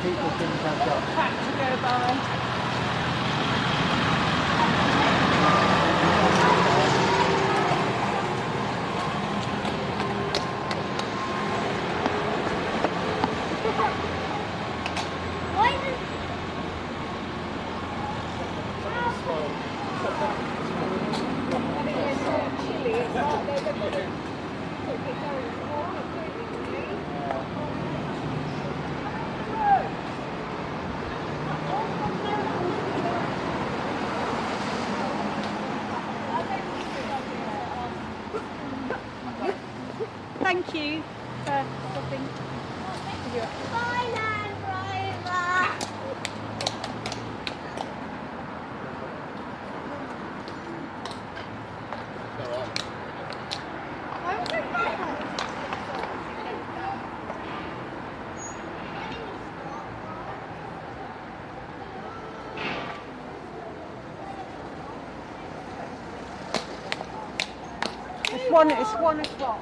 People can catch up. Track to go by. Thank you for stopping. Bye, Land Rover. It's 1 o'clock.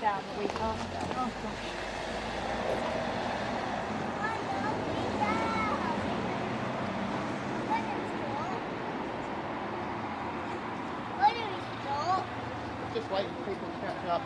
down the week after. Oh, gosh. Just waiting for people to catch up.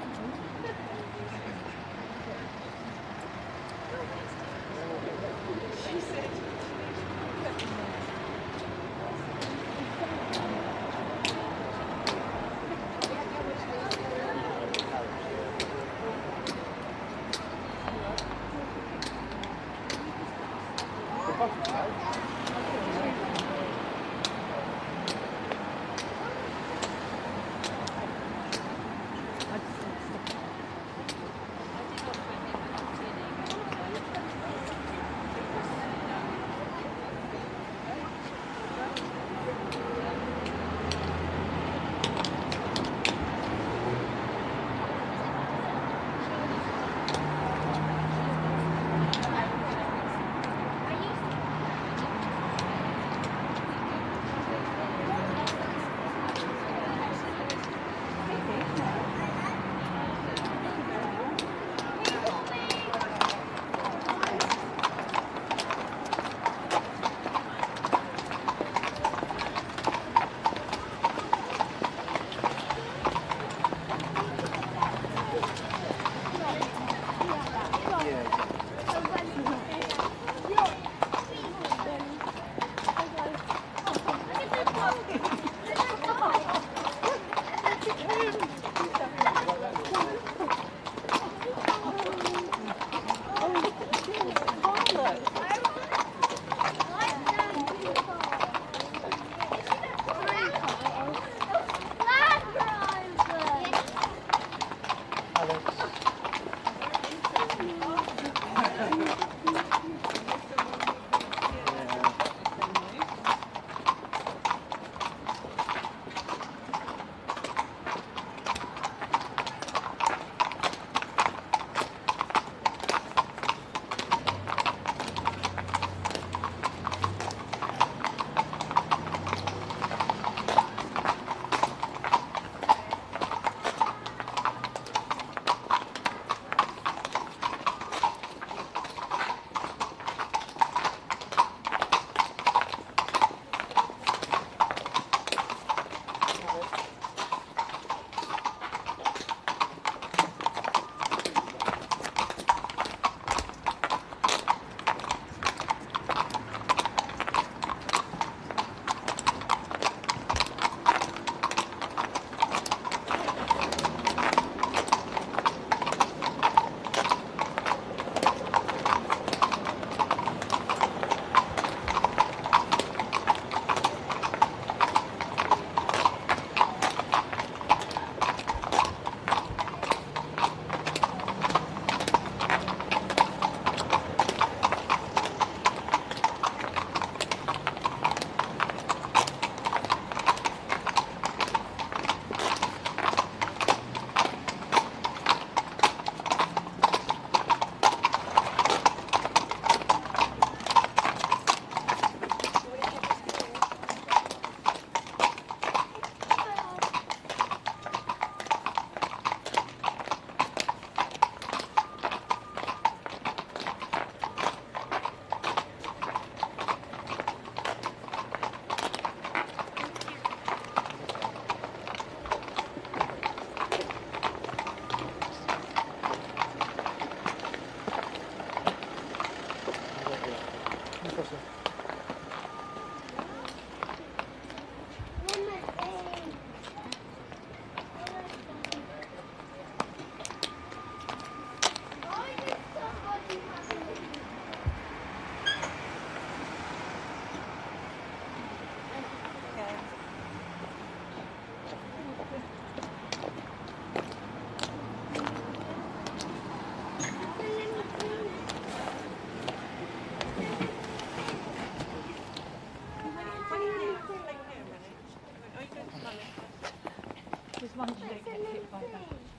Just one you don't get hit by that.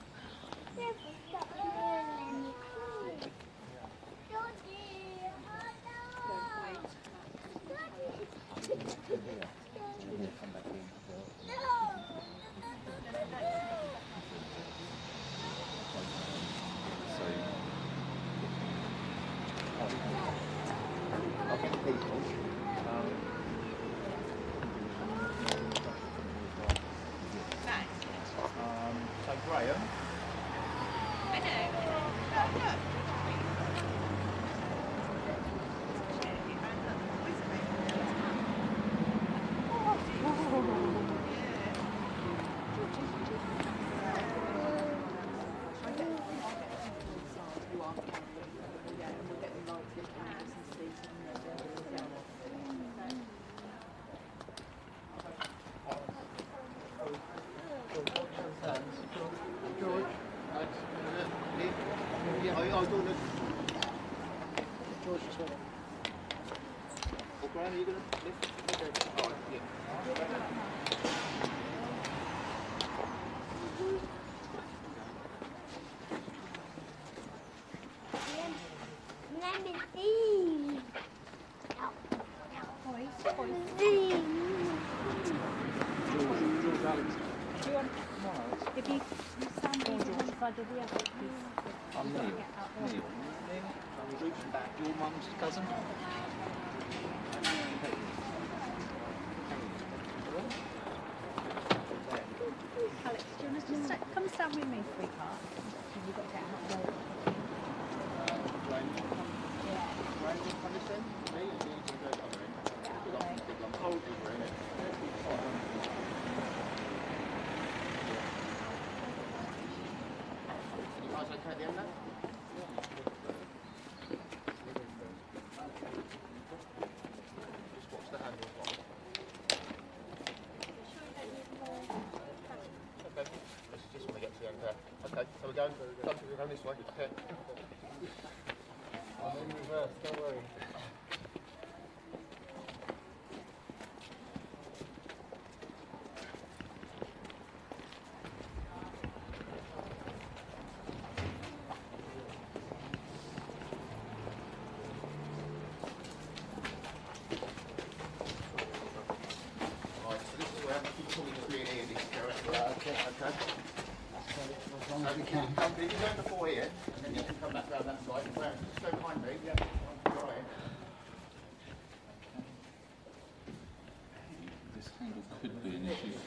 Graham? I do. George? Yeah, I'll do it. George as well. Well, Graham, are you going to lift? Okay. All right, yeah. Let me see. George Alex. Do you want, if you stand on one side or the other, please. I'm You've got to Neil. get out there. Neil. I'm Roots and back. Your mum's cousin? Alex, do you want to just come stand with me, sweetheart? You've got to get out there. Graham, Yeah. Graham, you come this end? Me and you can go the other end. Get out the way. I'm cold, Graham. You guys okay at the end now? Just watch the handles. Okay, just want to get to the end there. Okay, so we're going this way. Okay. I'm in reverse, don't worry. Right, so this is where you probably just really easy to go around. Okay. As long as we can. You go before here, and then you can come back round that side. Just go behind me. Yeah. Right. This handle could be an issue.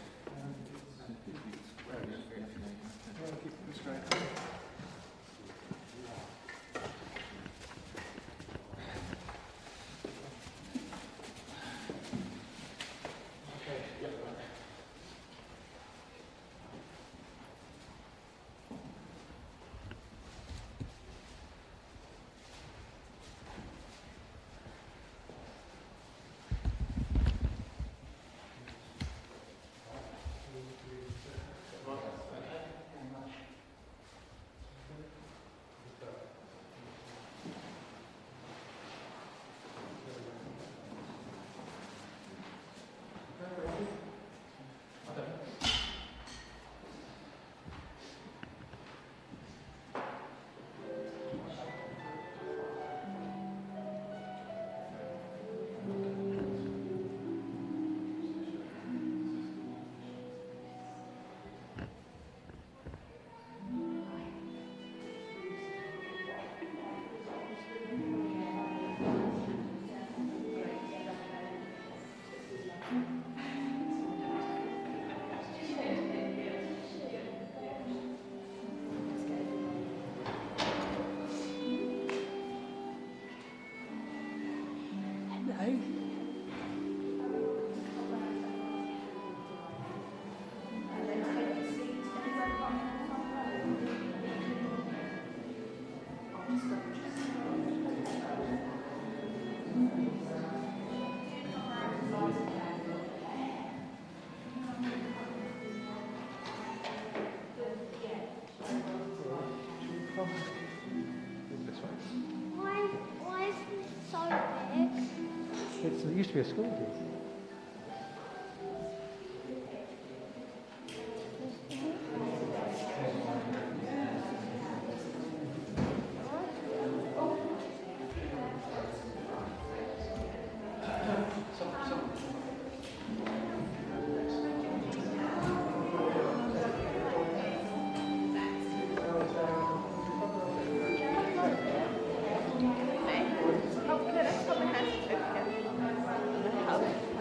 Why is this so big? It used to be a school, did Oh, good. I've got my hands open.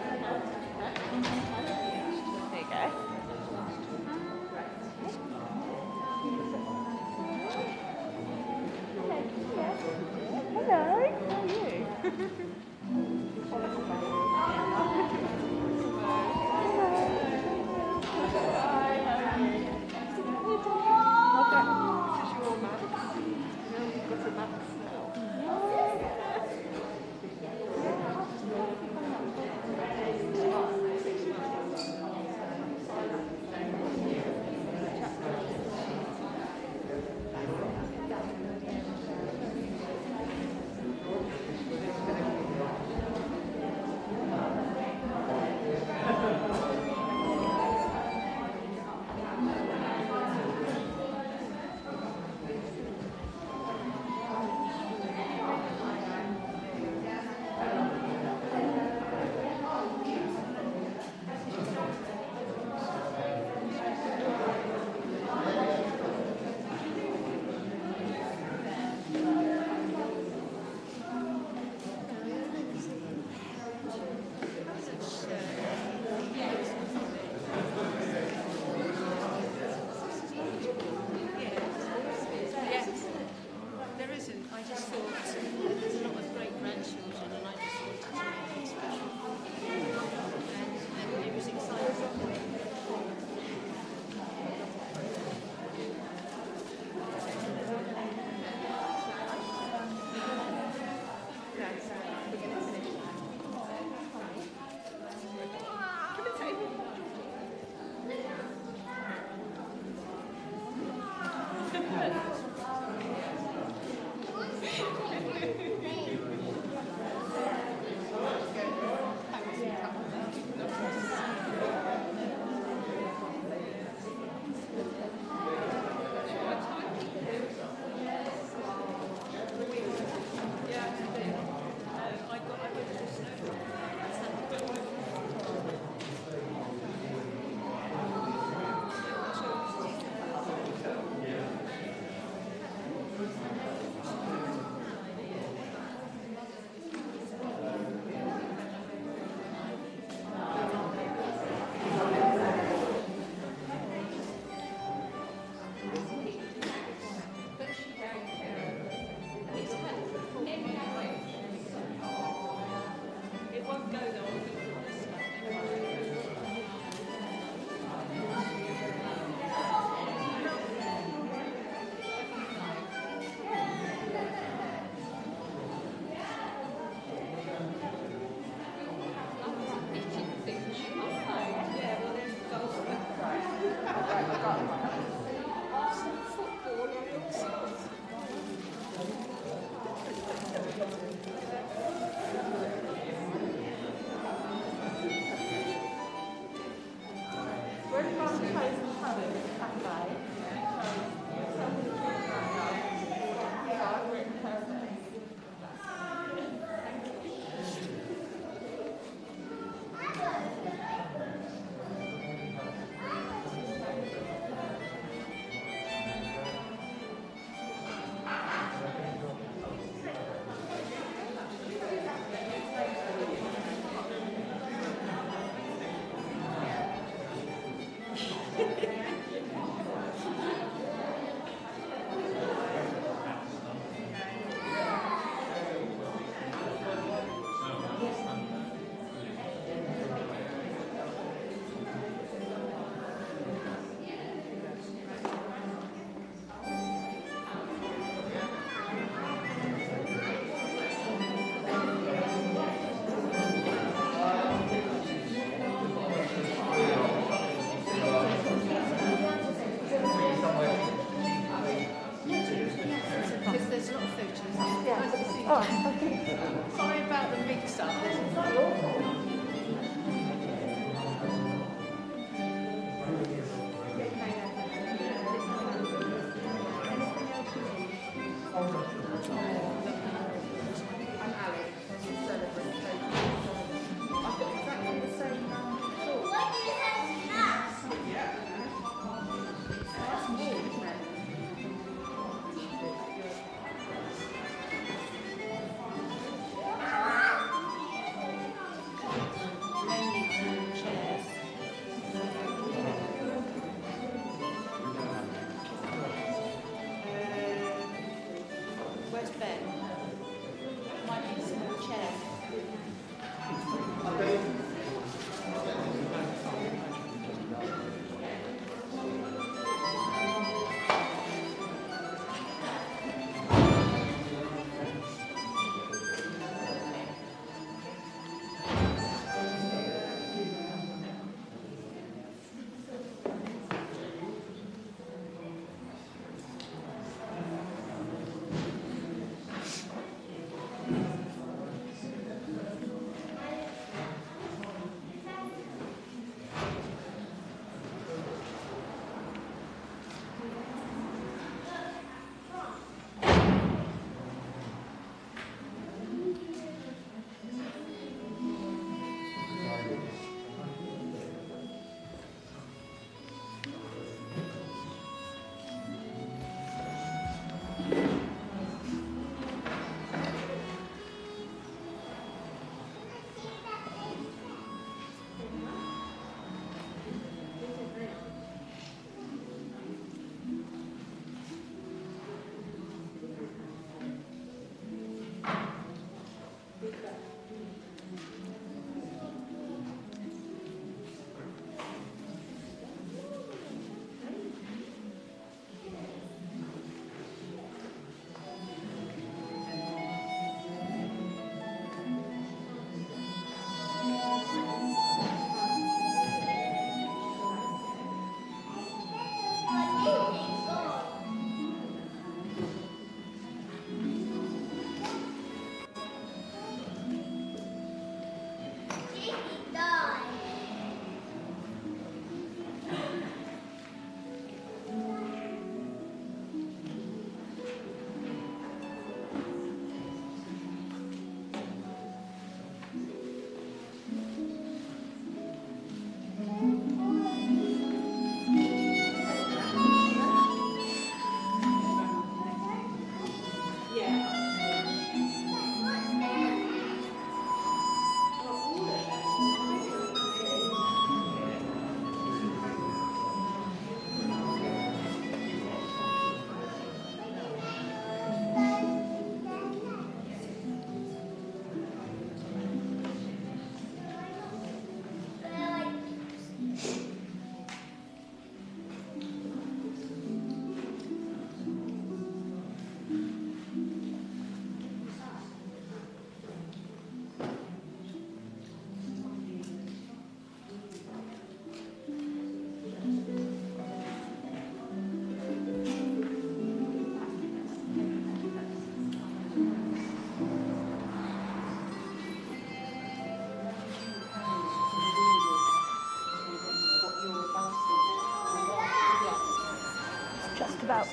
Just about.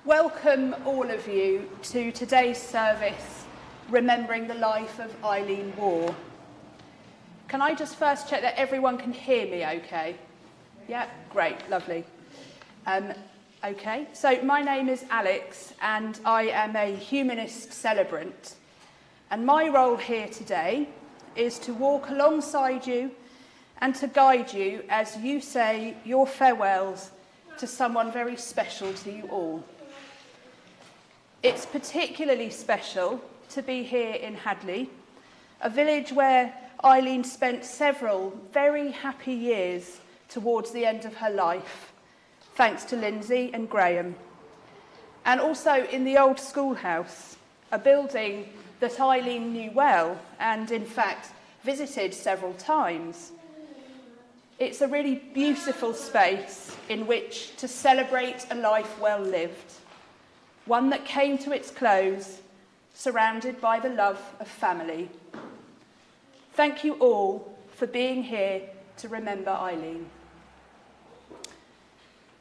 Welcome all of you to today's service, remembering the life of Eileen Waugh. Can I just first check that everyone can hear me okay? Yeah, great, lovely. Okay, so my name is Alex and I am a humanist celebrant. And my role here today is to walk alongside you and to guide you as you say your farewells to someone very special to you all. It's particularly special to be here in Hadley, a village where Eileen spent several very happy years towards the end of her life, thanks to Lindsay and Graham. And also in the old schoolhouse, a building that Eileen knew well and in fact visited several times. It's a really beautiful space in which to celebrate a life well lived, one that came to its close, surrounded by the love of family. Thank you all for being here to remember Eileen.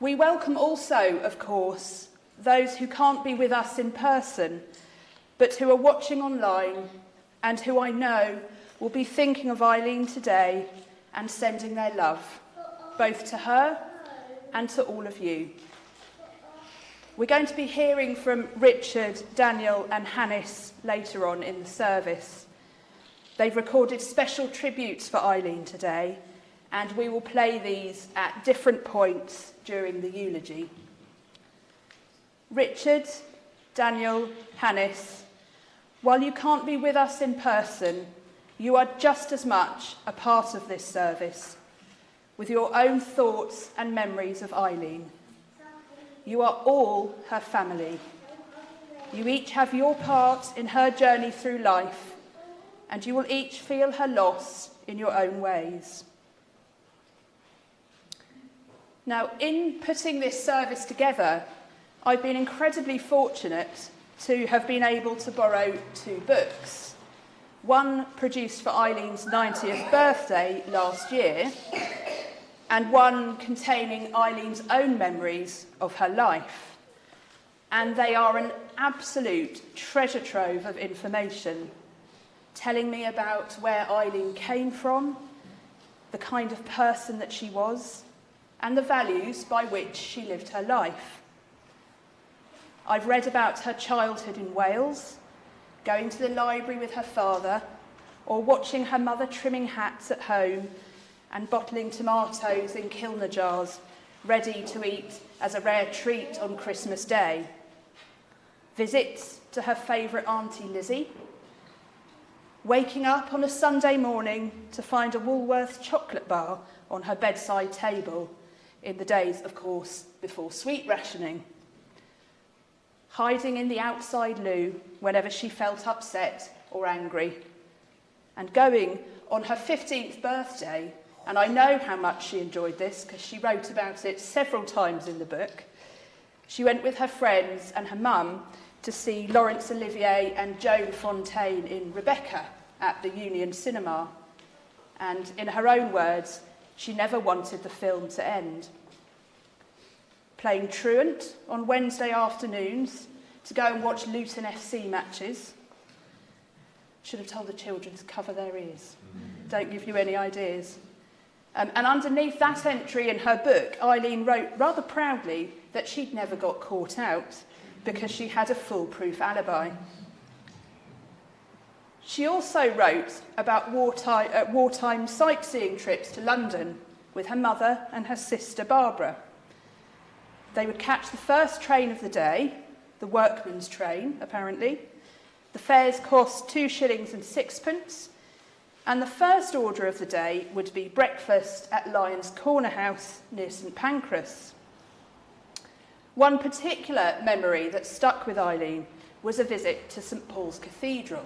We welcome also, of course, those who can't be with us in person, but who are watching online and who I know will be thinking of Eileen today and sending their love, both to her and to all of you. We're going to be hearing from Richard, Daniel and Hannes later on in the service. They've recorded special tributes for Eileen today, and we will play these at different points during the eulogy. Richard, Daniel, Hannes, while you can't be with us in person, you are just as much a part of this service, with your own thoughts and memories of Eileen. You are all her family. You each have your part in her journey through life, and you will each feel her loss in your own ways. Now, in putting this service together, I've been incredibly fortunate to have been able to borrow 2 books. One produced for Eileen's 90th birthday last year, and one containing Eileen's own memories of her life. And they are an absolute treasure trove of information, telling me about where Eileen came from, the kind of person that she was, and the values by which she lived her life. I've read about her childhood in Wales, going to the library with her father, or watching her mother trimming hats at home and bottling tomatoes in Kilner jars, ready to eat as a rare treat on Christmas Day. Visits to her favourite auntie Lizzie. Waking up on a Sunday morning to find a Woolworths chocolate bar on her bedside table, in the days, of course, before sweet rationing. Hiding in the outside loo whenever she felt upset or angry. And going on her 15th birthday, and I know how much she enjoyed this because she wrote about it several times in the book. She went with her friends and her mum to see Laurence Olivier and Joan Fontaine in Rebecca at the Union Cinema. And in her own words, She never wanted the film to end. Playing truant on Wednesday afternoons to go and watch Luton FC matches. Should have told the children to cover their ears. Don't give you any ideas. And underneath that entry in her book, Eileen wrote rather proudly that she'd never got caught out because she had a foolproof alibi. She also wrote about wartime sightseeing trips to London with her mother and her sister Barbara. They would catch the first train of the day, the workman's train, apparently. The fares cost 2 shillings and 6pence, and the first order of the day would be breakfast at Lyon's Corner House near St Pancras. One particular memory that stuck with Eileen was a visit to St Paul's Cathedral.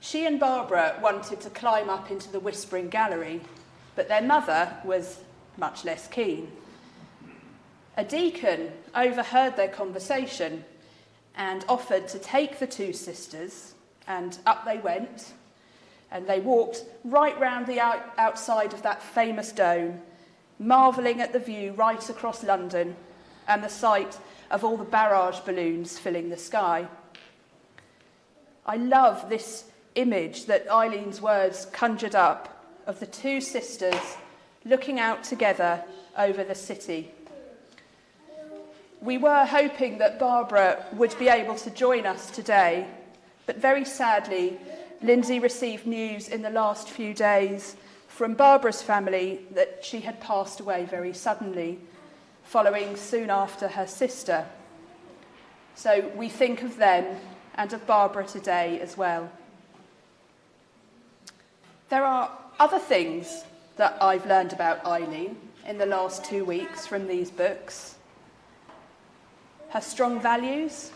She and Barbara wanted to climb up into the Whispering Gallery, but their mother was much less keen. A deacon overheard their conversation and offered to take the two sisters, and up they went, and they walked right round the outside of that famous dome, marvelling at the view right across London and the sight of all the barrage balloons filling the sky. I love this image that Eileen's words conjured up of the two sisters looking out together over the city. We were hoping that Barbara would be able to join us today, but very sadly, Lindsay received news in the last few days from Barbara's family that she had passed away very suddenly, following soon after her sister. So we think of them and of Barbara today as well. There are other things that I've learned about Eileen in the last 2 weeks from these books. Her strong values,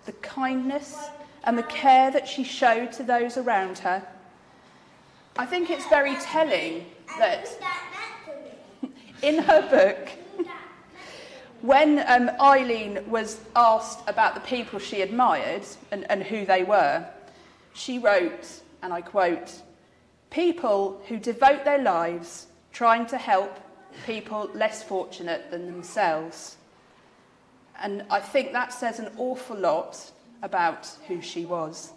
the kindness and the care that she showed to those around her. I think it's very telling that in her book, when Eileen was asked about the people she admired and who they were, she wrote, and I quote, "People who devote their lives trying to help people less fortunate than themselves." And I think that says an awful lot about who she was.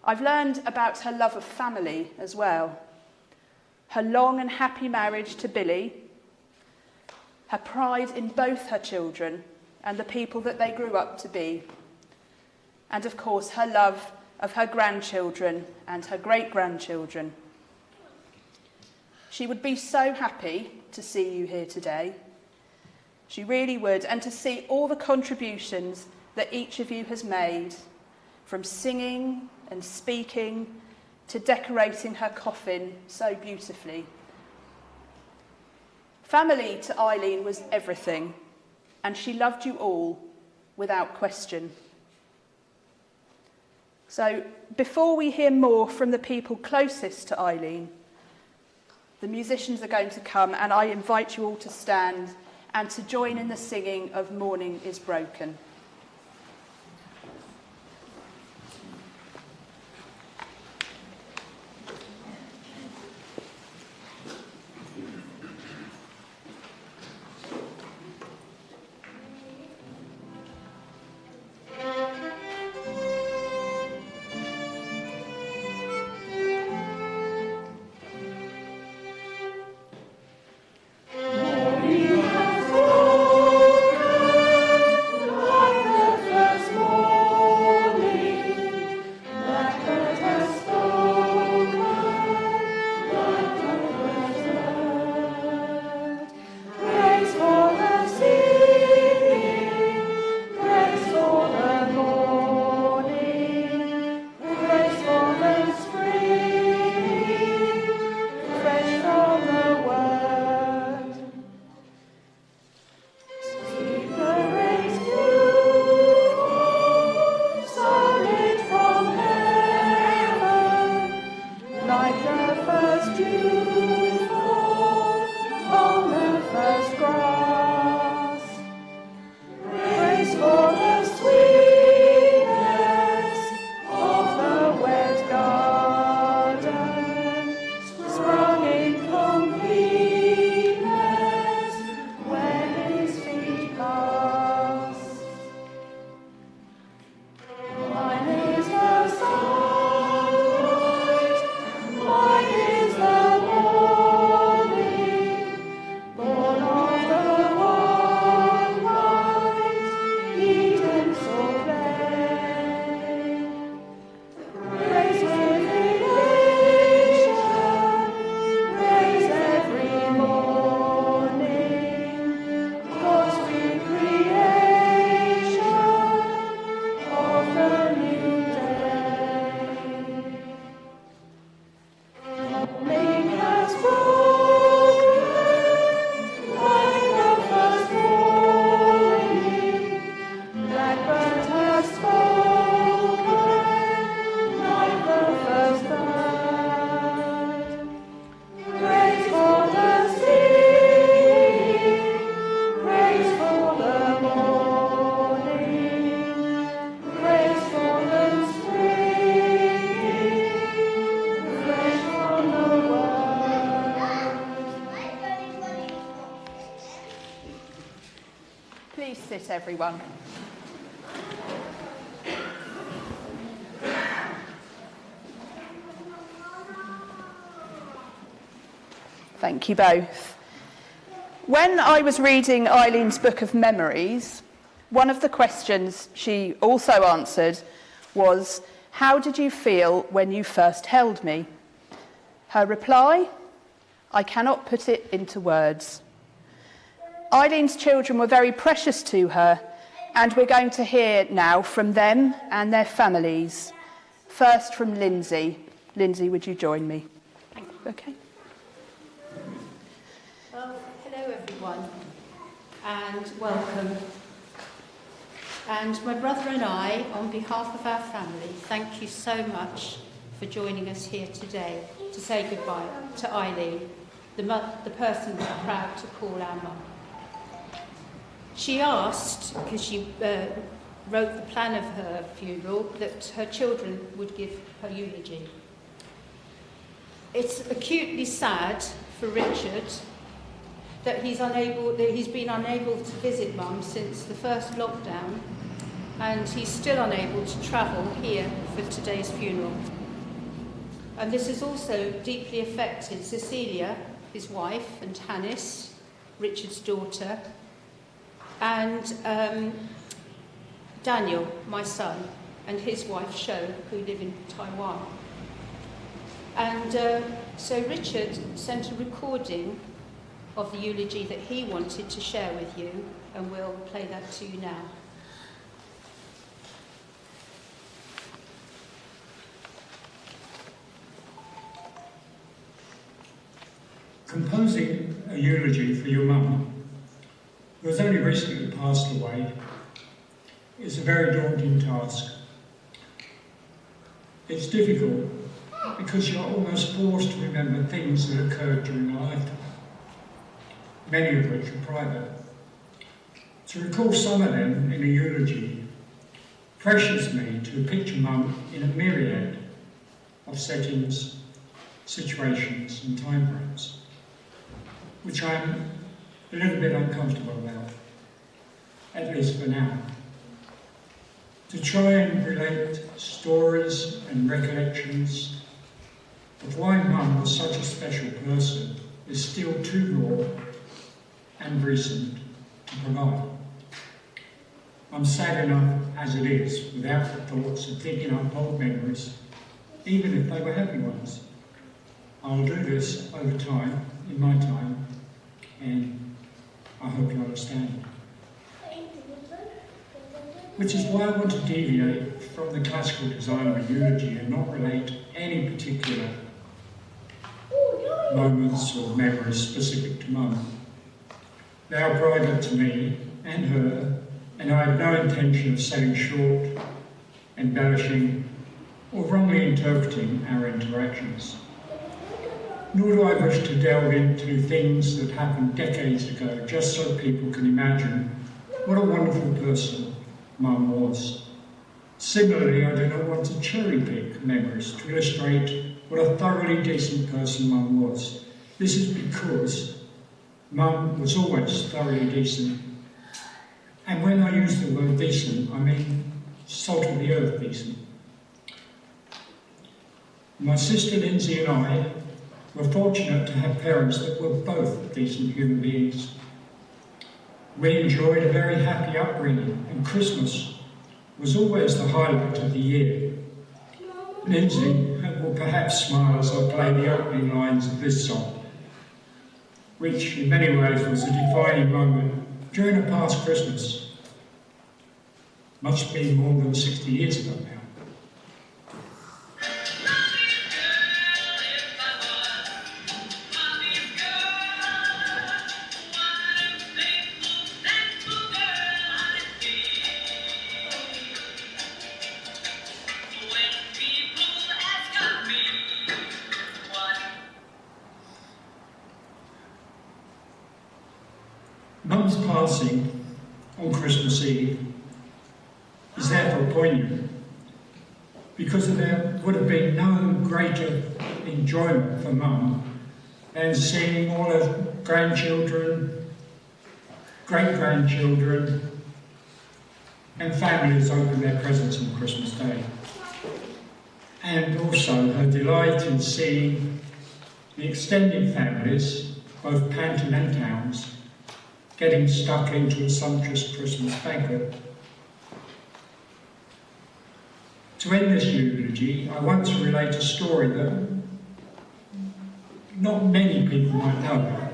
I've learned about her love of family as well. Her long and happy marriage to Billy, her pride in both her children and the people that they grew up to be, and of course her love of her grandchildren and her great-grandchildren. She would be so happy to see you here today. She really would, and to see all the contributions that each of you has made, from singing and speaking to decorating her coffin so beautifully. Family to Eileen was everything, and she loved you all without question. So, before we hear more from the people closest to Eileen, the musicians are going to come, and I invite you all to stand and to join in the singing of Morning is Broken. Morning has broken. sit, everyone. Thank you both. When I was reading Eileen's book of memories, one of the questions she also answered was, "How did you feel when you first held me?" Her reply, "I cannot put it into words." Eileen's children were very precious to her, and we're going to hear now from them and their families. First from Lindsay. Lindsay, would you join me? Okay. Well, hello everyone, and welcome. And my brother and I, on behalf of our family, thank you so much for joining us here today to say goodbye to Eileen, the person we're proud to call our mum. She asked, because she wrote the plan of her funeral, that her children would give her eulogy. It's acutely sad for Richard that he's been unable to visit Mum since the first lockdown, and he's still unable to travel here for today's funeral. And this has also deeply affected Cecilia, his wife, and Hannes, Richard's daughter, and Daniel, my son, and his wife, Sho, who live in Taiwan. And so Richard sent a recording of the eulogy that he wanted to share with you, and we'll play that to you now. Composing a eulogy for your mum, who has only recently passed away, is a very daunting task. It's difficult because you're almost forced to remember things that occurred during a lifetime, many of which are private. To recall some of them in a eulogy pressures me to picture Mum in a myriad of settings, situations and time frames, which I'm a little bit uncomfortable about, at least for now. To try and relate stories and recollections of why Mum was such a special person is still too raw and recent to provide. I'm sad enough as it is, without the thoughts of digging up old memories, even if they were happy ones. I'll do this over time, in my time, and I hope you understand. Which is why I want to deviate from the classical design of a eulogy and not relate any particular moments or memories specific to Mum. They are private to me and her, and I have no intention of selling short, embellishing, or wrongly interpreting our interactions. Nor do I wish to delve into things that happened decades ago, just so people can imagine what a wonderful person Mum was. Similarly, I do not want to cherry-pick memories to illustrate what a thoroughly decent person Mum was. This is because Mum was always thoroughly decent. And when I use the word decent, I mean salt of the earth decent. My sister Lindsay and I were fortunate to have parents that were both decent human beings. We enjoyed a very happy upbringing, and Christmas was always the highlight of the year. Lindsay will perhaps smile as I play the opening lines of this song, which in many ways was a defining moment during a past Christmas. Must be more than 60 years ago now. Mum's passing on Christmas Eve is therefore poignant because there would have been no greater enjoyment for Mum than seeing all her grandchildren, great-grandchildren and families open their presents on Christmas Day. And also her delight in seeing the extended families, both Panton and Towns, getting stuck into a sumptuous Christmas banquet. To end this eulogy, I want to relate a story that not many people might know.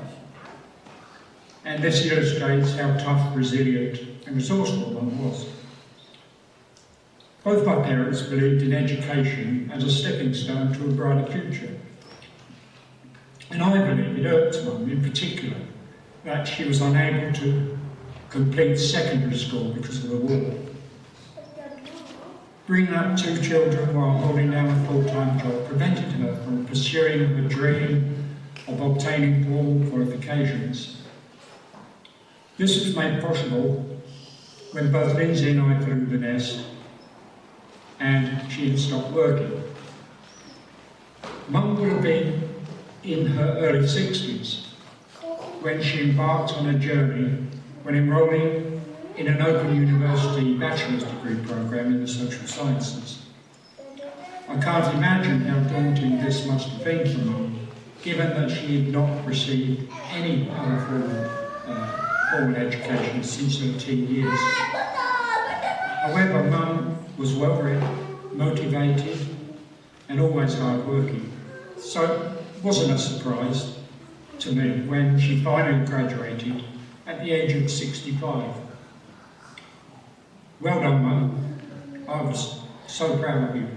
And this illustrates how tough, resilient and resourceful Mum was. Both my parents believed in education as a stepping stone to a brighter future. And I believe it irked Mum in particular that she was unable to complete secondary school because of the war. Bringing up 2 children while holding down a full-time job prevented her from pursuing her dream of obtaining formal qualifications. This was made possible when both Lindsay and I flew the nest and she had stopped working. Mum would have been in her early 60s when she embarked on a journey when enrolling in an Open University bachelor's degree programme in the social sciences. I can't imagine how daunting this must have been for Mum, given that she had not received any other formal education since her teen years. However, Mum was well-read, motivated, and always hard-working. So it wasn't a surprise to me when she finally graduated at the age of 65. Well done, Mum. I was so proud of you.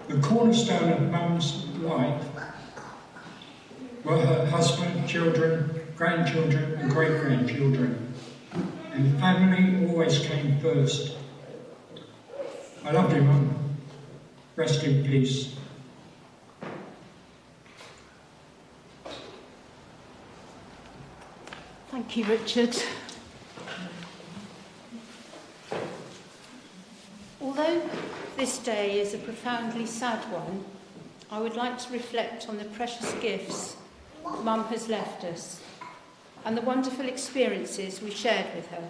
The cornerstone of Mum's life were her husband, children, grandchildren and great-grandchildren, and family always came first. I love you, Mum. Rest in peace. Thank you, Richard. Although this day is a profoundly sad one, I would like to reflect on the precious gifts Mum has left us and the wonderful experiences we shared with her.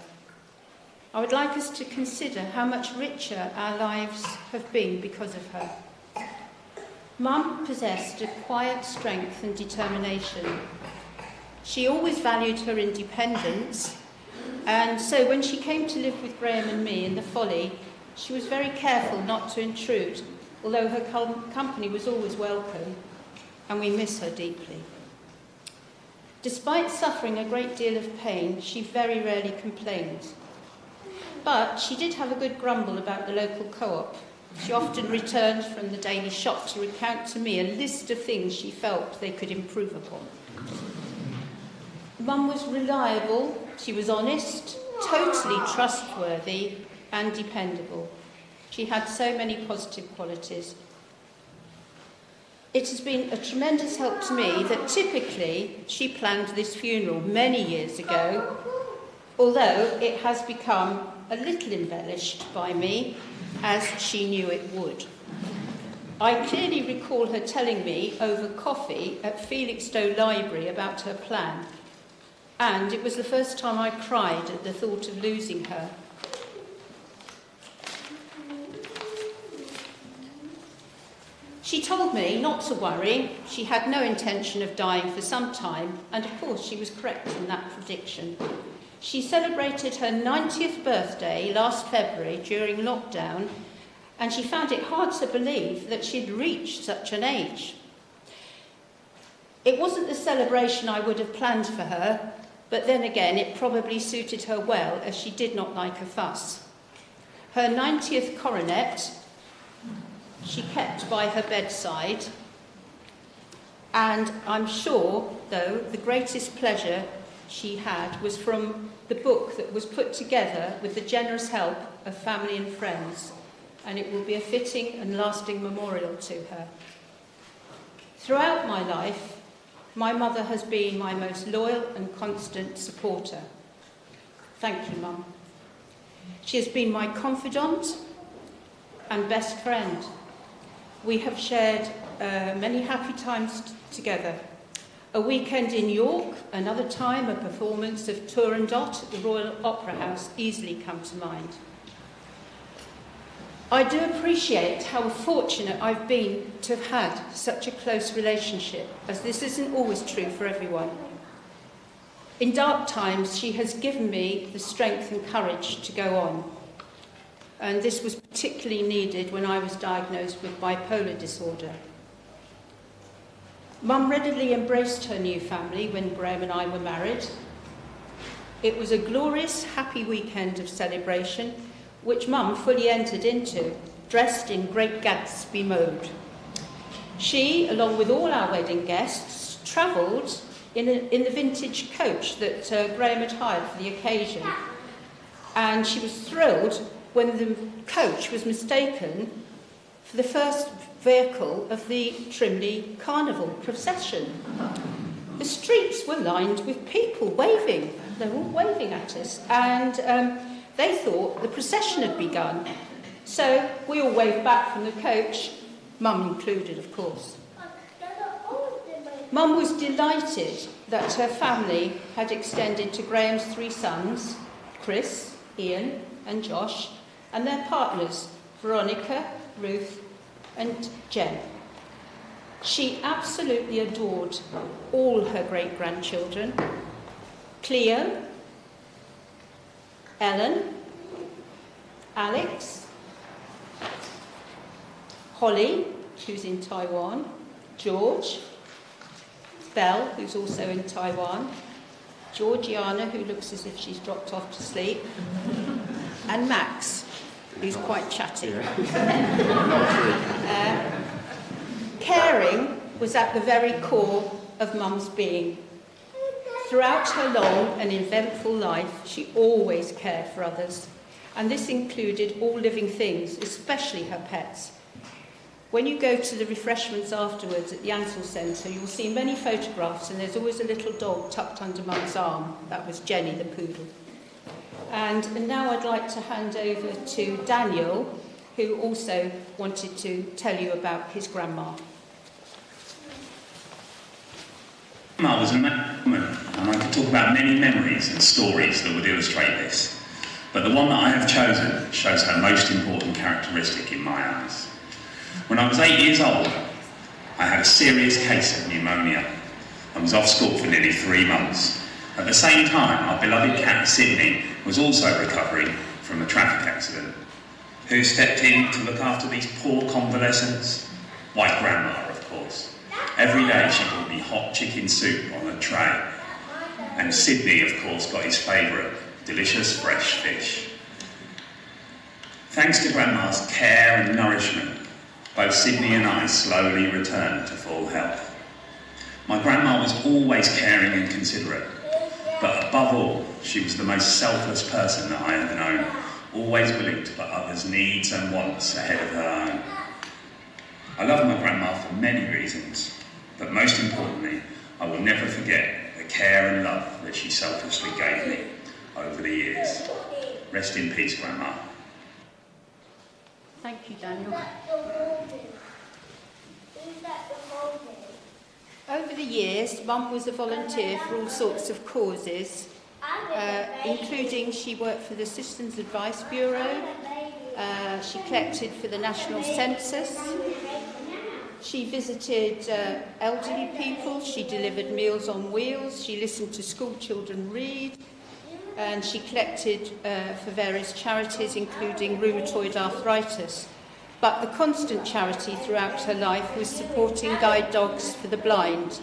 I would like us to consider how much richer our lives have been because of her. Mum possessed a quiet strength and determination. She always valued her independence, and so when she came to live with Graham and me in the Folly, she was very careful not to intrude, although her company was always welcome, and we miss her deeply. Despite suffering a great deal of pain, she very rarely complained. But she did have a good grumble about the local co-op. She often returned from the daily shop to recount to me a list of things she felt they could improve upon. Mum was reliable, she was honest, totally trustworthy and dependable. She had so many positive qualities. It has been a tremendous help to me that typically she planned this funeral many years ago, although it has become a little embellished by me, as she knew it would. I clearly recall her telling me over coffee at Felixstowe Library about her plan, and it was the first time I cried at the thought of losing her. She told me not to worry. She had no intention of dying for some time, and of course she was correct in that prediction. She celebrated her 90th birthday last February during lockdown, and she found it hard to believe that she'd reached such an age. It wasn't the celebration I would have planned for her, but then again it probably suited her well, as she did not like a fuss. Her 90th coronet she kept by her bedside, and I'm sure, though, the greatest pleasure she had was from the book that was put together with the generous help of family and friends, and it will be a fitting and lasting memorial to her. Throughout my life, my mother has been my most loyal and constant supporter. Thank you, Mum. She has been my confidant and best friend. We have shared many happy times together. A weekend in York, another time a performance of Turandot at the Royal Opera House easily come to mind. I do appreciate how fortunate I've been to have had such a close relationship, as this isn't always true for everyone. In dark times, she has given me the strength and courage to go on. And this was particularly needed when I was diagnosed with bipolar disorder. Mum readily embraced her new family when Graham and I were married. It was a glorious, happy weekend of celebration, which Mum fully entered into, dressed in Great Gatsby mode. She, along with all our wedding guests, travelled in the vintage coach that Graham had hired for the occasion. And she was thrilled when the coach was mistaken for the first vehicle of the Trimley Carnival procession. The streets were lined with people waving. They were all waving at us. And they thought the procession had begun. So we all waved back from the coach, Mum included, of course. Mum was delighted that her family had extended to Graham's 3 sons, Chris, Ian and Josh, and their partners, Veronica, Ruth and Jen. She absolutely adored all her great-grandchildren, Cleo, Ellen, Alex, Holly, who's in Taiwan, George, Belle, who's also in Taiwan, Georgiana, who looks as if she's dropped off to sleep, and Max, who's quite chatty. Caring was at the very core of Mum's being. Throughout her long and eventful life, she always cared for others, and this included all living things, especially her pets. When you go to the refreshments afterwards at the Ansell Centre, you'll see many photographs, and there's always a little dog tucked under Mum's arm. That was Jenny, the poodle. And now I'd like to hand over to Daniel, who also wanted to tell you about his grandma. Grandma was a woman, and I could talk about many memories and stories that would illustrate this. But the one that I have chosen shows her most important characteristic in my eyes. When I was 8 years old, I had a serious case of pneumonia and was off school for nearly 3 months. At the same time, our beloved cat Sydney was also recovering from a traffic accident. Who stepped in to look after these poor convalescents? My grandma, of course. Every day she brought me hot chicken soup on a tray. And Sydney, of course, got his favourite, delicious fresh fish. Thanks to Grandma's care and nourishment, both Sydney and I slowly returned to full health. My grandma was always caring and considerate, but above all, she was the most selfless person that I have known, always willing to put others' needs and wants ahead of her own. I love my grandma for many reasons, but most importantly, I will never forget the care and love that she selflessly gave me over the years. Rest in peace, Grandma. Thank you, Daniel. Over the years, Mum was a volunteer for all sorts of causes, including she worked for the Citizens Advice Bureau, she collected for the National Census, she visited elderly people, she delivered Meals on Wheels, she listened to school children read, and she collected for various charities, including rheumatoid arthritis. But the constant charity throughout her life was supporting guide dogs for the blind.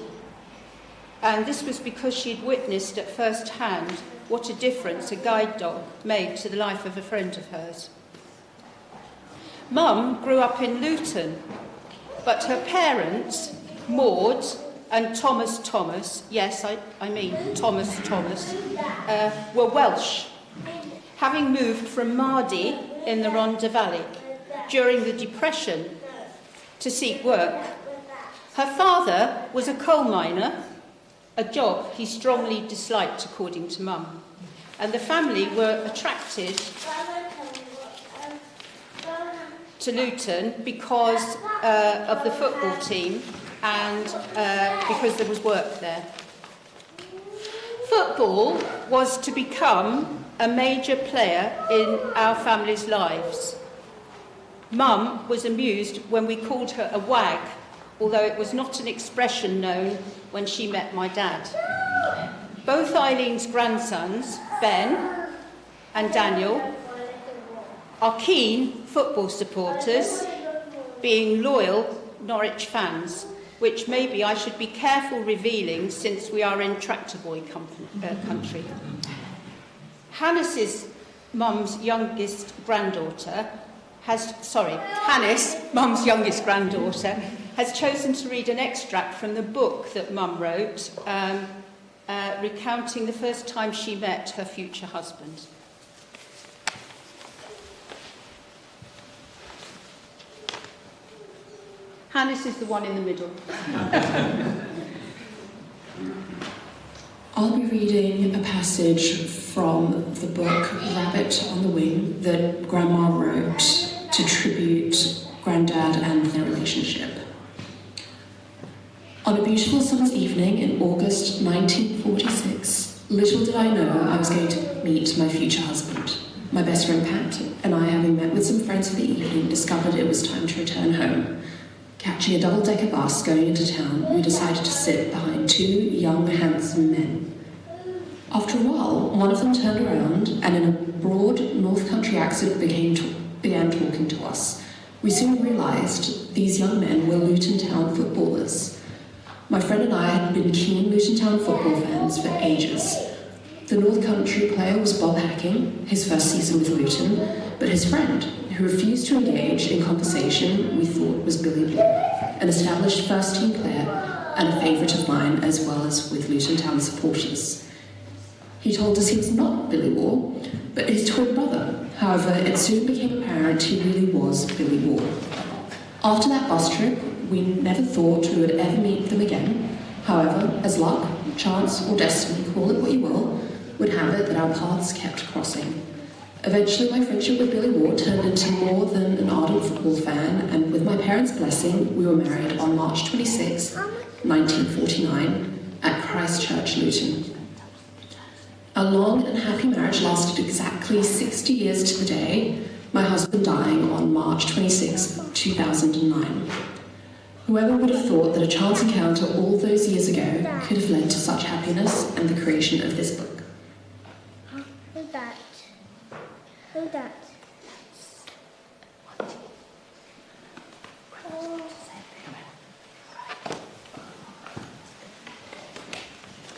And this was because she'd witnessed at first hand what a difference a guide dog made to the life of a friend of hers. Mum grew up in Luton, but her parents, Maud and Thomas, yes, I mean Thomas, were Welsh, having moved from Mardy in the Rhondda Valley during the Depression to seek work. Her father was a coal miner, a job he strongly disliked according to Mum, and the family were attracted to Luton because of the football team and because there was work there. Football was to become a major player in our family's lives. Mum was amused when we called her a wag, although it was not an expression known when she met my dad. Both Eileen's grandsons, Ben and Daniel, are keen football supporters, being loyal Norwich fans, which maybe I should be careful revealing since we are in tractor boy country. Hannes, mum's youngest granddaughter, Hannes, mum's youngest granddaughter, has chosen to read an extract from the book that mum wrote, recounting the first time she met her future husband. Hannes is the one in the middle. I'll be reading a passage from the book Rabbit on the Wing that Grandma wrote to tribute Grandad and their relationship. On a beautiful summer's evening in August 1946, little did I know I was going to meet my future husband. My best friend Pat and I, having met with some friends for the evening, discovered it was time to return home. Catching a double-decker bus going into town, we decided to sit behind two young, handsome men. After a while, one of them turned around and in a broad North Country accent began talking to us. We soon realised these young men were Luton Town footballers. My friend and I had been keen Luton Town football fans for ages. The North Country player was Bob Hacking, his first season with Luton, but his friend, who refused to engage in conversation, we thought was Billy Waugh, an established first-team player and a favourite of mine, as well as with Luton Town supporters. He told us he was not Billy Waugh, but his twin brother. However, it soon became apparent he really was Billy Waugh. After that bus trip, we never thought we would ever meet them again. However, as luck, chance, or destiny, call it what you will, would have it that our paths kept crossing. Eventually, my friendship with Billy Waugh turned into more than an ardent football fan, and with my parents' blessing, we were married on March 26, 1949, at Christchurch, Luton. Our long and happy marriage lasted exactly 60 years to the day, my husband dying on March 26, 2009. Whoever would have thought that a chance encounter all those years ago could have led to such happiness and the creation of this book. Who's that? Who's that?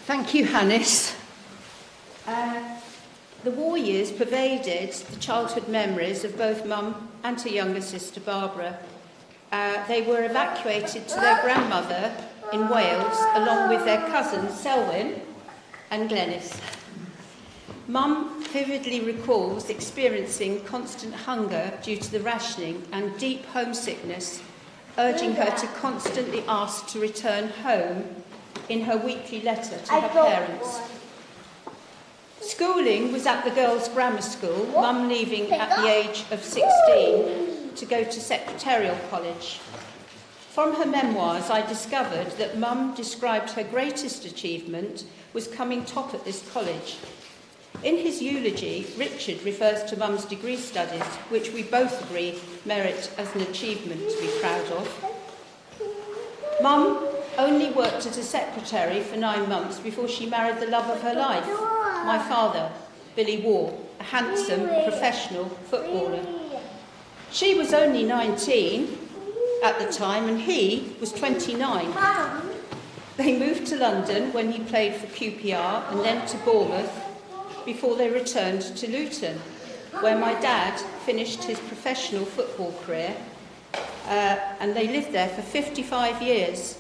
Thank you, Hannes. The war years pervaded the childhood memories of both Mum and her younger sister Barbara. They were evacuated to their grandmother in Wales along with their cousins Selwyn and Glenys. Mum vividly recalls experiencing constant hunger due to the rationing and deep homesickness, urging her to constantly ask to return home in her weekly letter to her parents. Schooling was at the girls' grammar school, Mum leaving at the age of 16 to go to secretarial college. From her memoirs, I discovered that Mum described her greatest achievement was coming top at this college. In his eulogy, Richard refers to Mum's degree studies, which we both agree merit as an achievement to be proud of. Mum only worked as a secretary for 9 months before she married the love of her life, my father, Billy Waugh, a handsome professional footballer. She was only 19 at the time and he was 29. They moved to London when he played for QPR and then to Bournemouth before they returned to Luton, where my dad finished his professional football career, and they lived there for 55 years.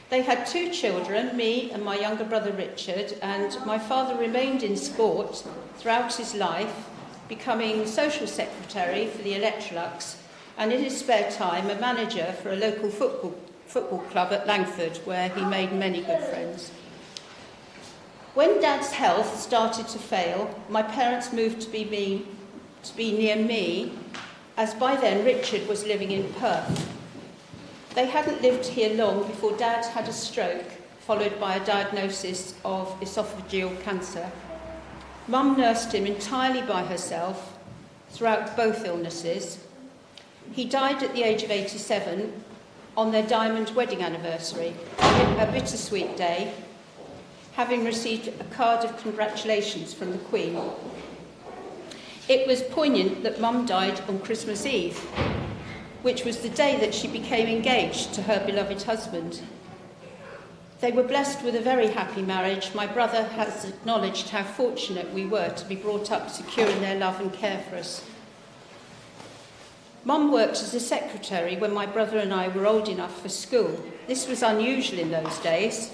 They had 2 children, me and my younger brother Richard, and my father remained in sport throughout his life, becoming social secretary for the Electrolux, and in his spare time a manager for a local football club at Langford, where he made many good friends. When Dad's health started to fail, my parents moved to be near me, as by then Richard was living in Perth. They hadn't lived here long before Dad had a stroke, followed by a diagnosis of esophageal cancer. Mum nursed him entirely by herself throughout both illnesses. He died at the age of 87 on their diamond wedding anniversary, a bittersweet day, having received a card of congratulations from the Queen. It was poignant that Mum died on Christmas Eve, which was the day that she became engaged to her beloved husband. They were blessed with a very happy marriage. My brother has acknowledged how fortunate we were to be brought up secure in their love and care for us. Mum worked as a secretary when my brother and I were old enough for school. This was unusual in those days.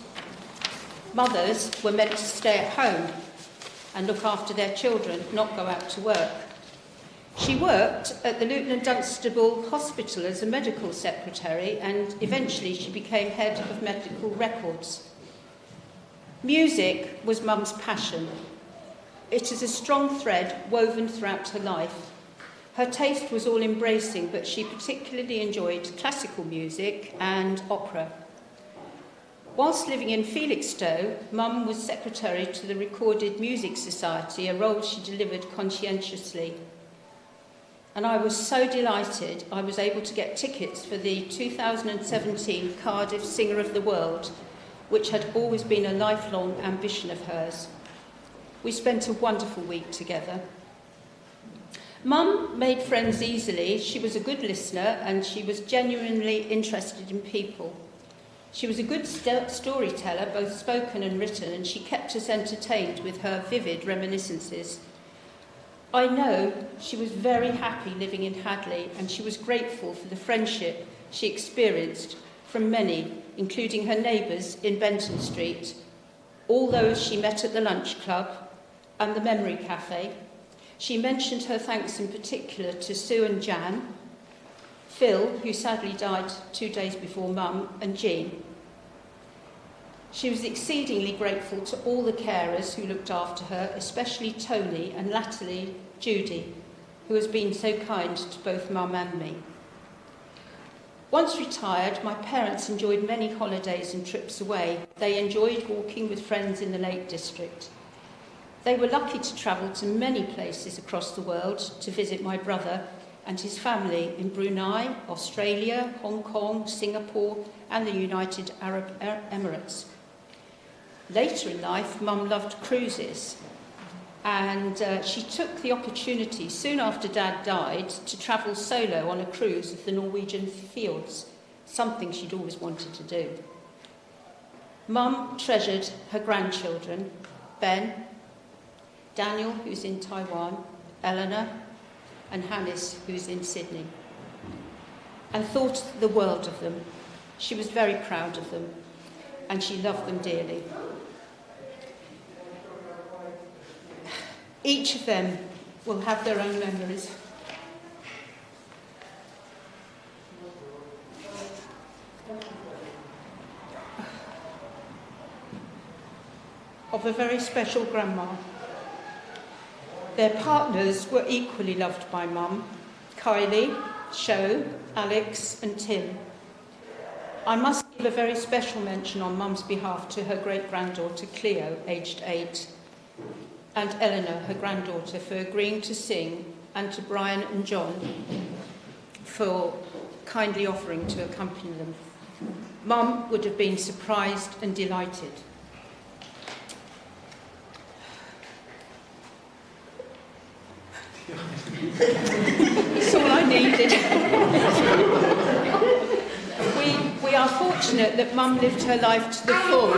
Mothers were meant to stay at home and look after their children, not go out to work. She worked at the Luton and Dunstable Hospital as a medical secretary, and eventually she became head of medical records. Music was Mum's passion. It is a strong thread woven throughout her life. Her taste was all-embracing, but she particularly enjoyed classical music and opera. Whilst living in Felixstowe, Mum was secretary to the Recorded Music Society, a role she delivered conscientiously. And I was so delighted I was able to get tickets for the 2017 Cardiff Singer of the World, which had always been a lifelong ambition of hers. We spent a wonderful week together. Mum made friends easily. She was a good listener and she was genuinely interested in people. She was a good storyteller, both spoken and written, and she kept us entertained with her vivid reminiscences. I know she was very happy living in Hadley, and she was grateful for the friendship she experienced from many, including her neighbours in Benton Street, all those she met at the lunch club and the Memory Cafe. She mentioned her thanks in particular to Sue and Jan, Phil, who sadly died 2 days before Mum, and Jean. She was exceedingly grateful to all the carers who looked after her, especially Tony and latterly Judy, who has been so kind to both Mum and me. Once retired, my parents enjoyed many holidays and trips away. They enjoyed walking with friends in the Lake District. They were lucky to travel to many places across the world to visit my brother and his family in Brunei, Australia, Hong Kong, Singapore, and the United Arab Emirates. Later in life, Mum loved cruises, and she took the opportunity soon after Dad died to travel solo on a cruise of the Norwegian fields, something she'd always wanted to do. Mum treasured her grandchildren, Ben, Daniel, who's in Taiwan, Eleanor, and Hannes, who's in Sydney, and thought the world of them. She was very proud of them, and she loved them dearly. Each of them will have their own memories. Of a very special grandma. Their partners were equally loved by Mum: Kylie, Sho, Alex and Tim. I must give a very special mention on Mum's behalf to her great-granddaughter Cleo, aged 8, and Eleanor, her granddaughter, for agreeing to sing, and to Brian and John for kindly offering to accompany them. Mum would have been surprised and delighted. That's all I needed. We are fortunate that Mum lived her life to the full,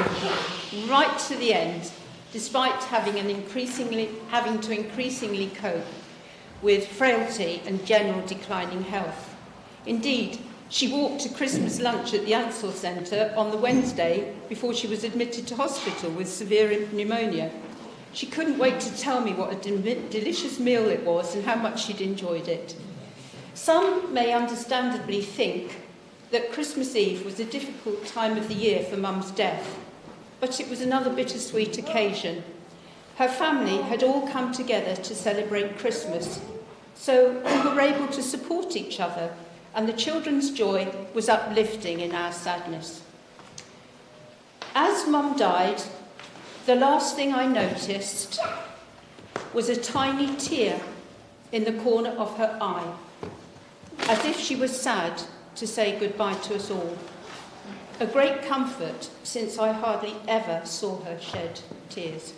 right to the end, despite having to increasingly cope with frailty and general declining health. Indeed, she walked to Christmas lunch at the Ansell Centre on the Wednesday before she was admitted to hospital with severe pneumonia. She couldn't wait to tell me what a delicious meal it was and how much she'd enjoyed it. Some may understandably think that Christmas Eve was a difficult time of the year for Mum's death, but it was another bittersweet occasion. Her family had all come together to celebrate Christmas, so we were able to support each other and the children's joy was uplifting in our sadness. As Mum died, the last thing I noticed was a tiny tear in the corner of her eye, as if she was sad to say goodbye to us all. A great comfort, since I hardly ever saw her shed tears.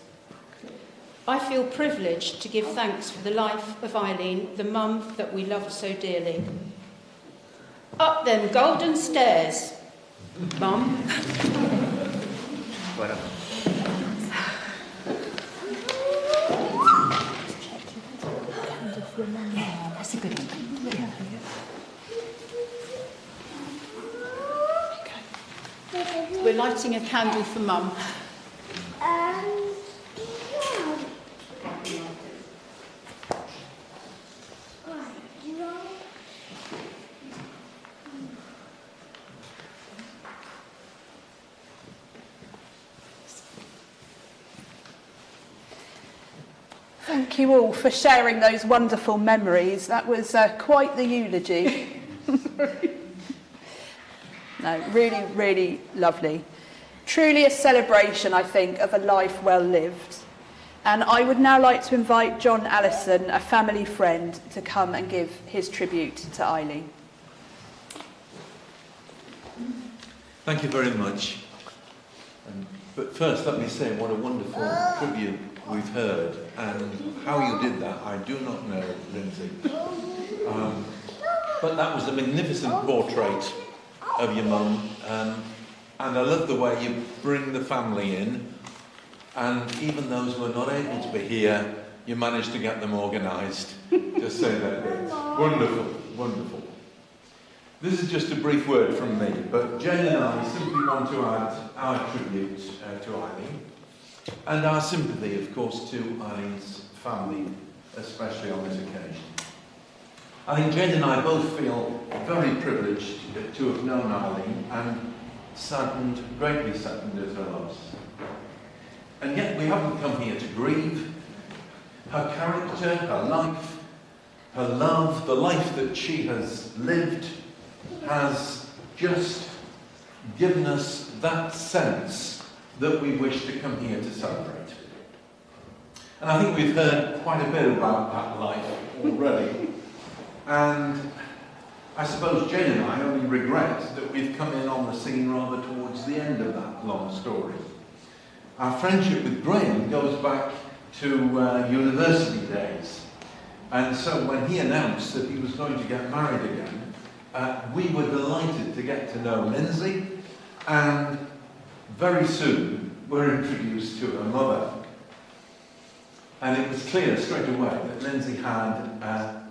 I feel privileged to give thanks for the life of Eileen, the mum that we loved so dearly. Up them golden stairs, Mum. Bueno. That's a good one. We're lighting a candle for Mum. Thank you all for sharing those wonderful memories. That was quite the eulogy. No, really, really lovely. Truly a celebration, I think, of a life well lived. And I would now like to invite John Allison, a family friend, to come and give his tribute to Eileen. Thank you very much. But first, let me say what a wonderful tribute we've heard, and how you did that, I do not know, Lindsay. But that was a magnificent portrait of your mum, and I love the way you bring the family in, and even those who are not able to be here, you managed to get them organised to say their bits. Wonderful, wonderful. This is just a brief word from me, but Jane and I simply want to add our tribute to Eileen, and our sympathy, of course, to Eileen's family, especially on this occasion. I think Jane and I both feel very privileged to have known Eileen and saddened, greatly saddened at her loss. And yet we haven't come here to grieve. Her character, her life, her love, the life that she has lived, has just given us that sense that we wish to come here to celebrate. And I think we've heard quite a bit about that life already. And I suppose Jane and I only regret that we've come in on the scene rather towards the end of that long story. Our friendship with Graham goes back to university days. And so when he announced that he was going to get married again, we were delighted to get to know Lindsay, and very soon were introduced to her mother. And it was clear straight away that Lindsay had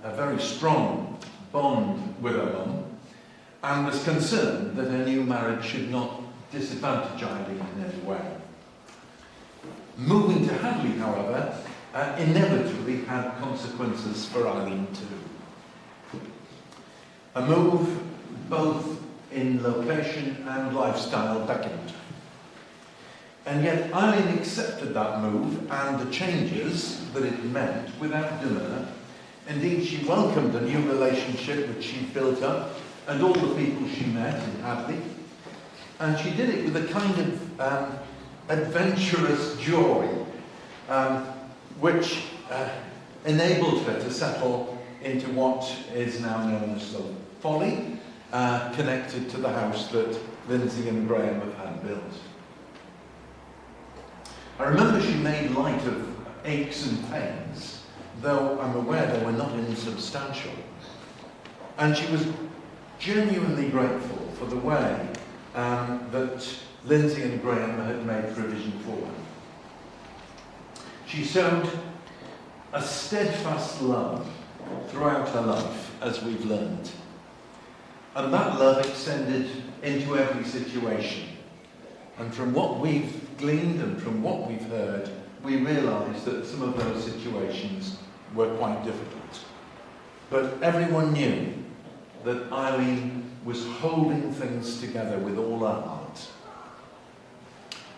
a very strong bond with her mum, and was concerned that her new marriage should not disadvantage Eileen in any way. Moving to Hadley, however, inevitably had consequences for Eileen too. A move both in location and lifestyle beckoned. And yet Eileen accepted that move and the changes that it meant without demur. Indeed, she welcomed the new relationship which she'd built up and all the people she met in Hadley. And she did it with a kind of adventurous joy, which enabled her to settle into what is now known as the Folly, connected to the house that Lindsay and Graham have had built. I remember she made light of aches and pains, though I'm aware they were not insubstantial. And she was genuinely grateful for the way that Lindsay and Graham had made provision for her. She showed a steadfast love throughout her life, as we've learned. And that love extended into every situation. And from what we've gleaned and from what we've heard, we realise that some of those situations were quite difficult. But everyone knew that Eileen was holding things together with all her heart.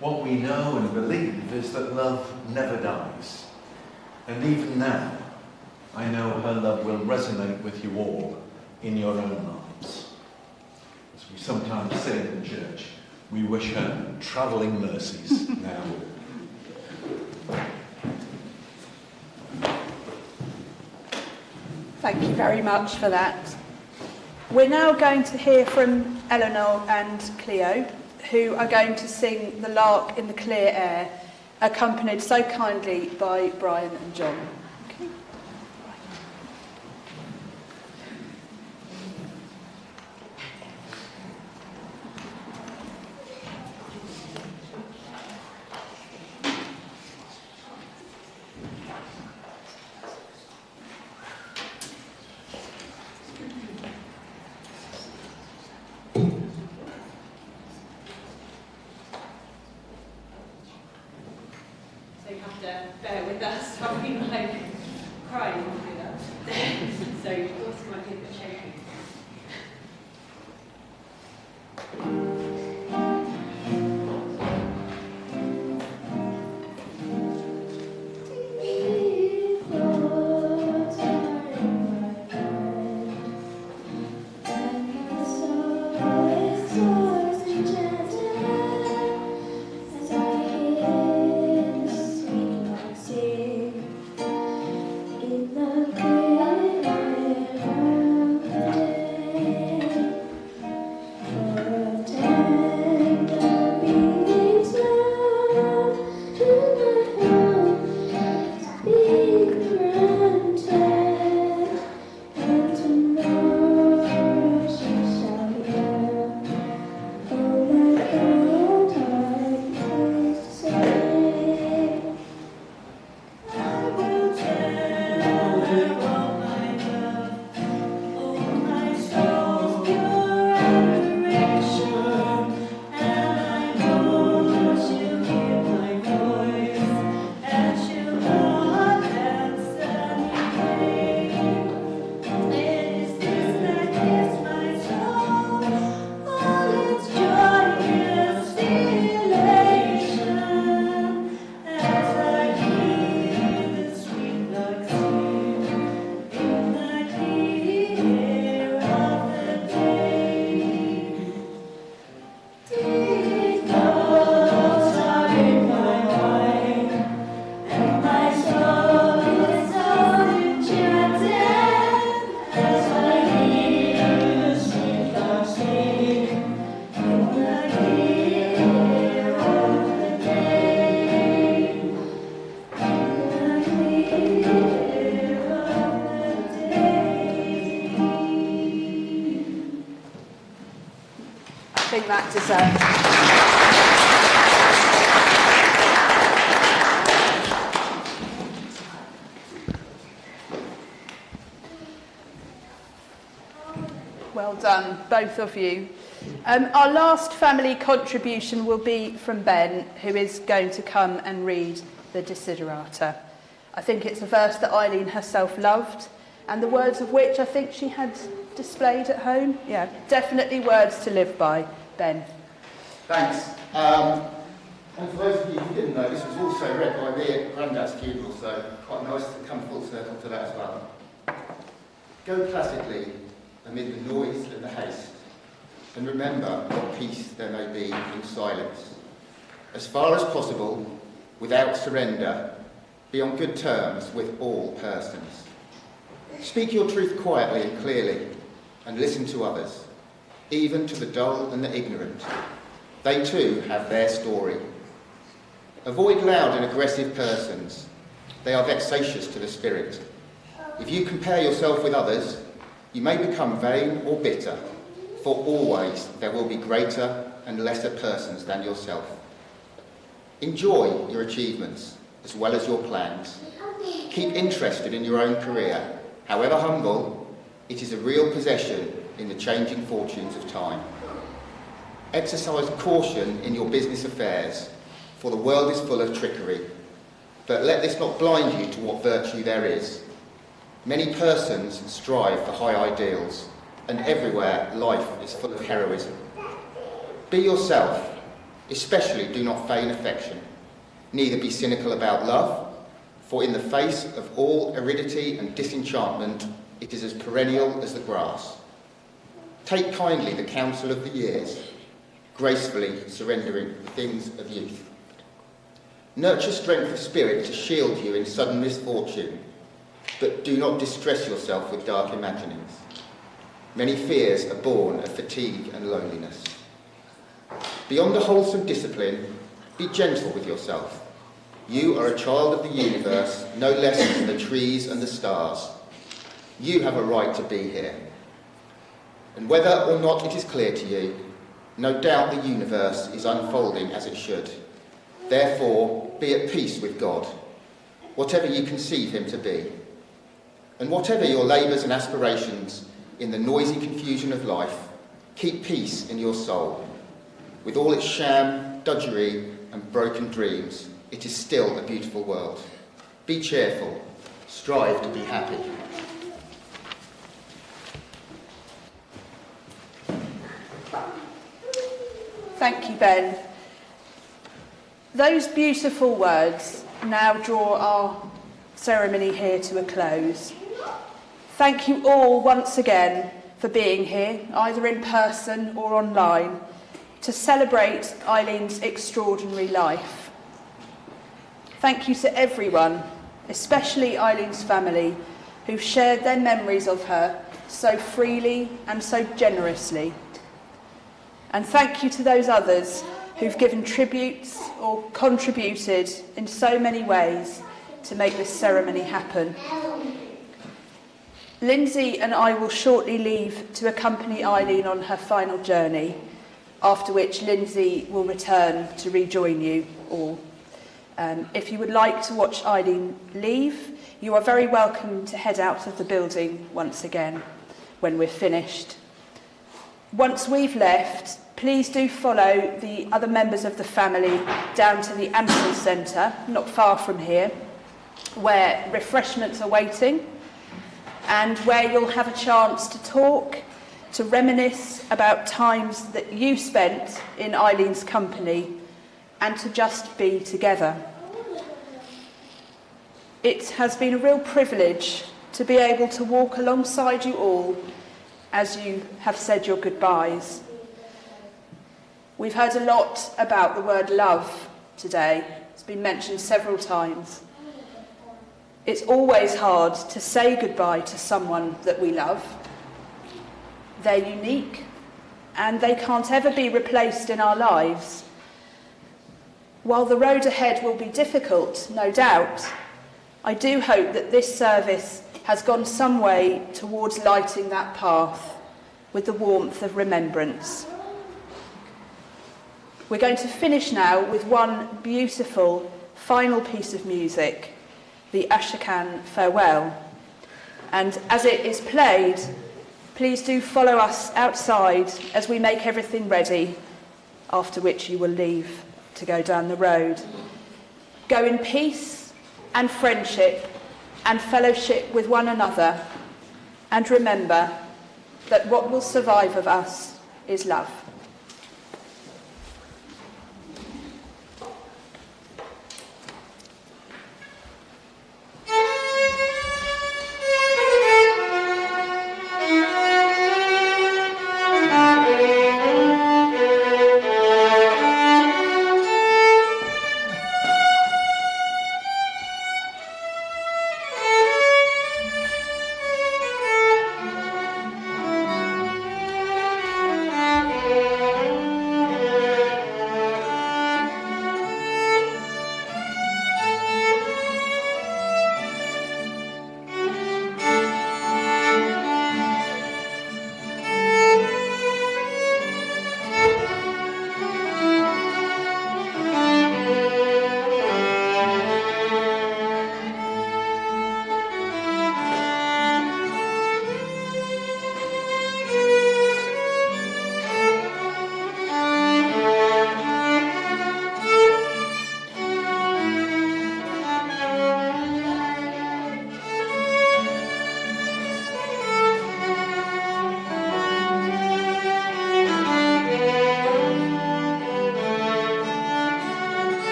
What we know and believe is that love never dies. And even now, I know her love will resonate with you all in your own lives. we sometimes say in the church, we wish her travelling mercies now. Thank you very much for that. We're now going to hear from Eleanor and Cleo, who are going to sing The Lark in the Clear Air, accompanied so kindly by Brian and John. Okay. So you have to bear with us. I've been like crying through that. So your voice might be a bit shaky. I think that deserves. Well done, both of you. Our last family contribution will be from Ben, who is going to come and read the Desiderata. I think it's a verse that Eileen herself loved, and the words of which I think she had displayed at home. Yeah, definitely words to live by. Ben. Thanks. And for those of you who didn't know, this was also read by me at Grandad's funeral, so quite nice to come full circle to that as well. Go classically amid the noise and the haste, and remember what peace there may be in silence. As far as possible, without surrender, be on good terms with all persons. Speak your truth quietly and clearly, and listen to others, even to the dull and the ignorant. They too have their story. Avoid loud and aggressive persons. They are vexatious to the spirit. If you compare yourself with others, you may become vain or bitter, for always there will be greater and lesser persons than yourself. Enjoy your achievements as well as your plans. Keep interested in your own career. However humble, it is a real possession in the changing fortunes of time. Exercise caution in your business affairs, for the world is full of trickery. But let this not blind you to what virtue there is. Many persons strive for high ideals, and everywhere life is full of heroism. Be yourself, especially do not feign affection. Neither be cynical about love, for in the face of all aridity and disenchantment, it is as perennial as the grass. Take kindly the counsel of the years, gracefully surrendering the things of youth. Nurture strength of spirit to shield you in sudden misfortune, but do not distress yourself with dark imaginings. Many fears are born of fatigue and loneliness. Beyond a wholesome discipline, be gentle with yourself. You are a child of the universe, no less than the trees and the stars. You have a right to be here. And whether or not it is clear to you, no doubt the universe is unfolding as it should. Therefore, be at peace with God, whatever you conceive him to be. And whatever your labours and aspirations in the noisy confusion of life, keep peace in your soul. With all its sham, dudgery and broken dreams, it is still a beautiful world. Be cheerful, strive to be happy. Thank you, Ben. Those beautiful words now draw our ceremony here to a close. Thank you all once again for being here, either in person or online, to celebrate Eileen's extraordinary life. Thank you to everyone, especially Eileen's family, who've shared their memories of her so freely and so generously. And thank you to those others who've given tributes or contributed in so many ways to make this ceremony happen. Lindsay and I will shortly leave to accompany Eileen on her final journey, after which Lindsay will return to rejoin you all. If you would like to watch Eileen leave, you are very welcome to head out of the building once again when we're finished. Once we've left, please do follow the other members of the family down to the Ansel Centre, not far from here, where refreshments are waiting and where you'll have a chance to talk, to reminisce about times that you spent in Eileen's company and to just be together. It has been a real privilege to be able to walk alongside you all as you have said your goodbyes. We've heard a lot about the word love today. It's been mentioned several times. It's always hard to say goodbye to someone that we love. They're unique and they can't ever be replaced in our lives. While the road ahead will be difficult, no doubt, I do hope that this service has gone some way towards lighting that path with the warmth of remembrance. We're going to finish now with one beautiful final piece of music, the Ashokan Farewell. And as it is played, please do follow us outside as we make everything ready, after which you will leave to go down the road. Go in peace and friendship and fellowship with one another, and remember that what will survive of us is love.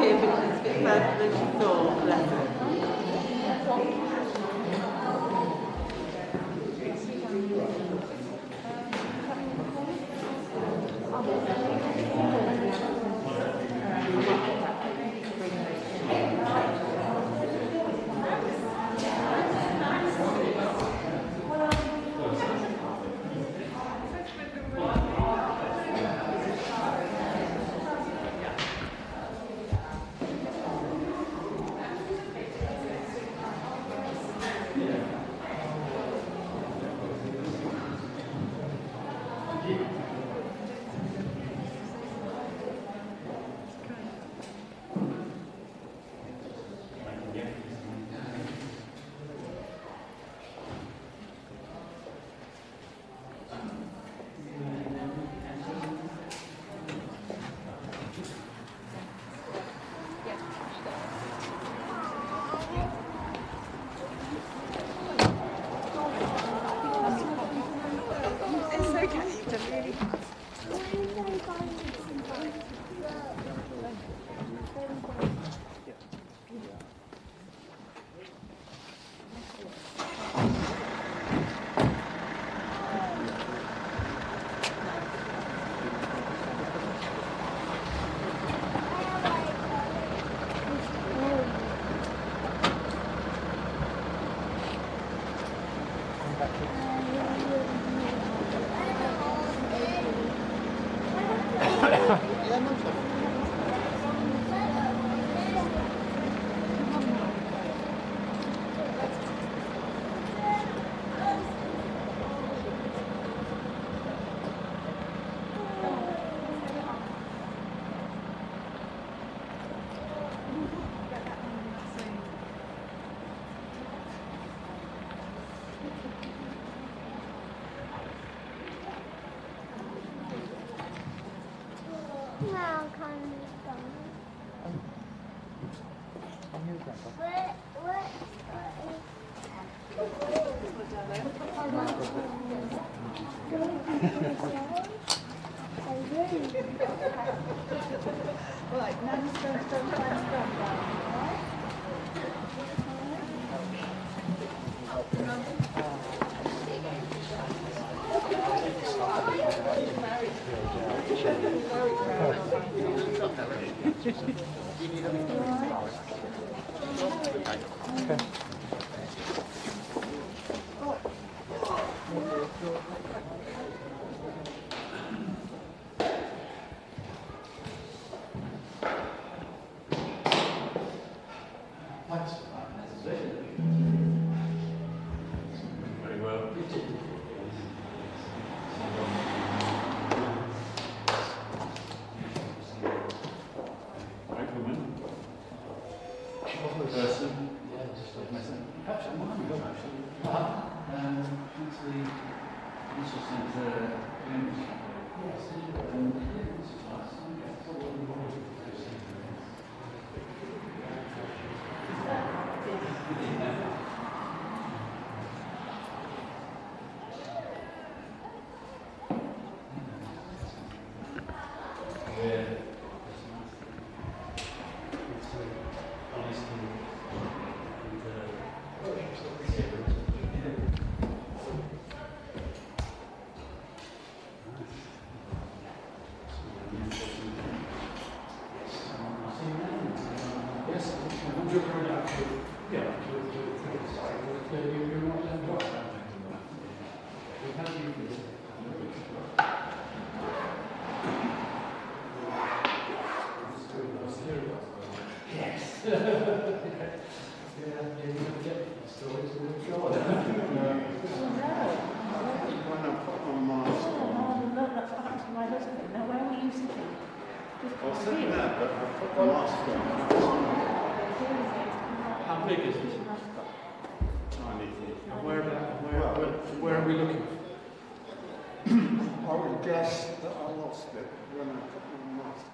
here because it's a bit further than she thought. Bless her. How big is it? Tiny. Where are we looking? I would guess that I lost it when I put my mask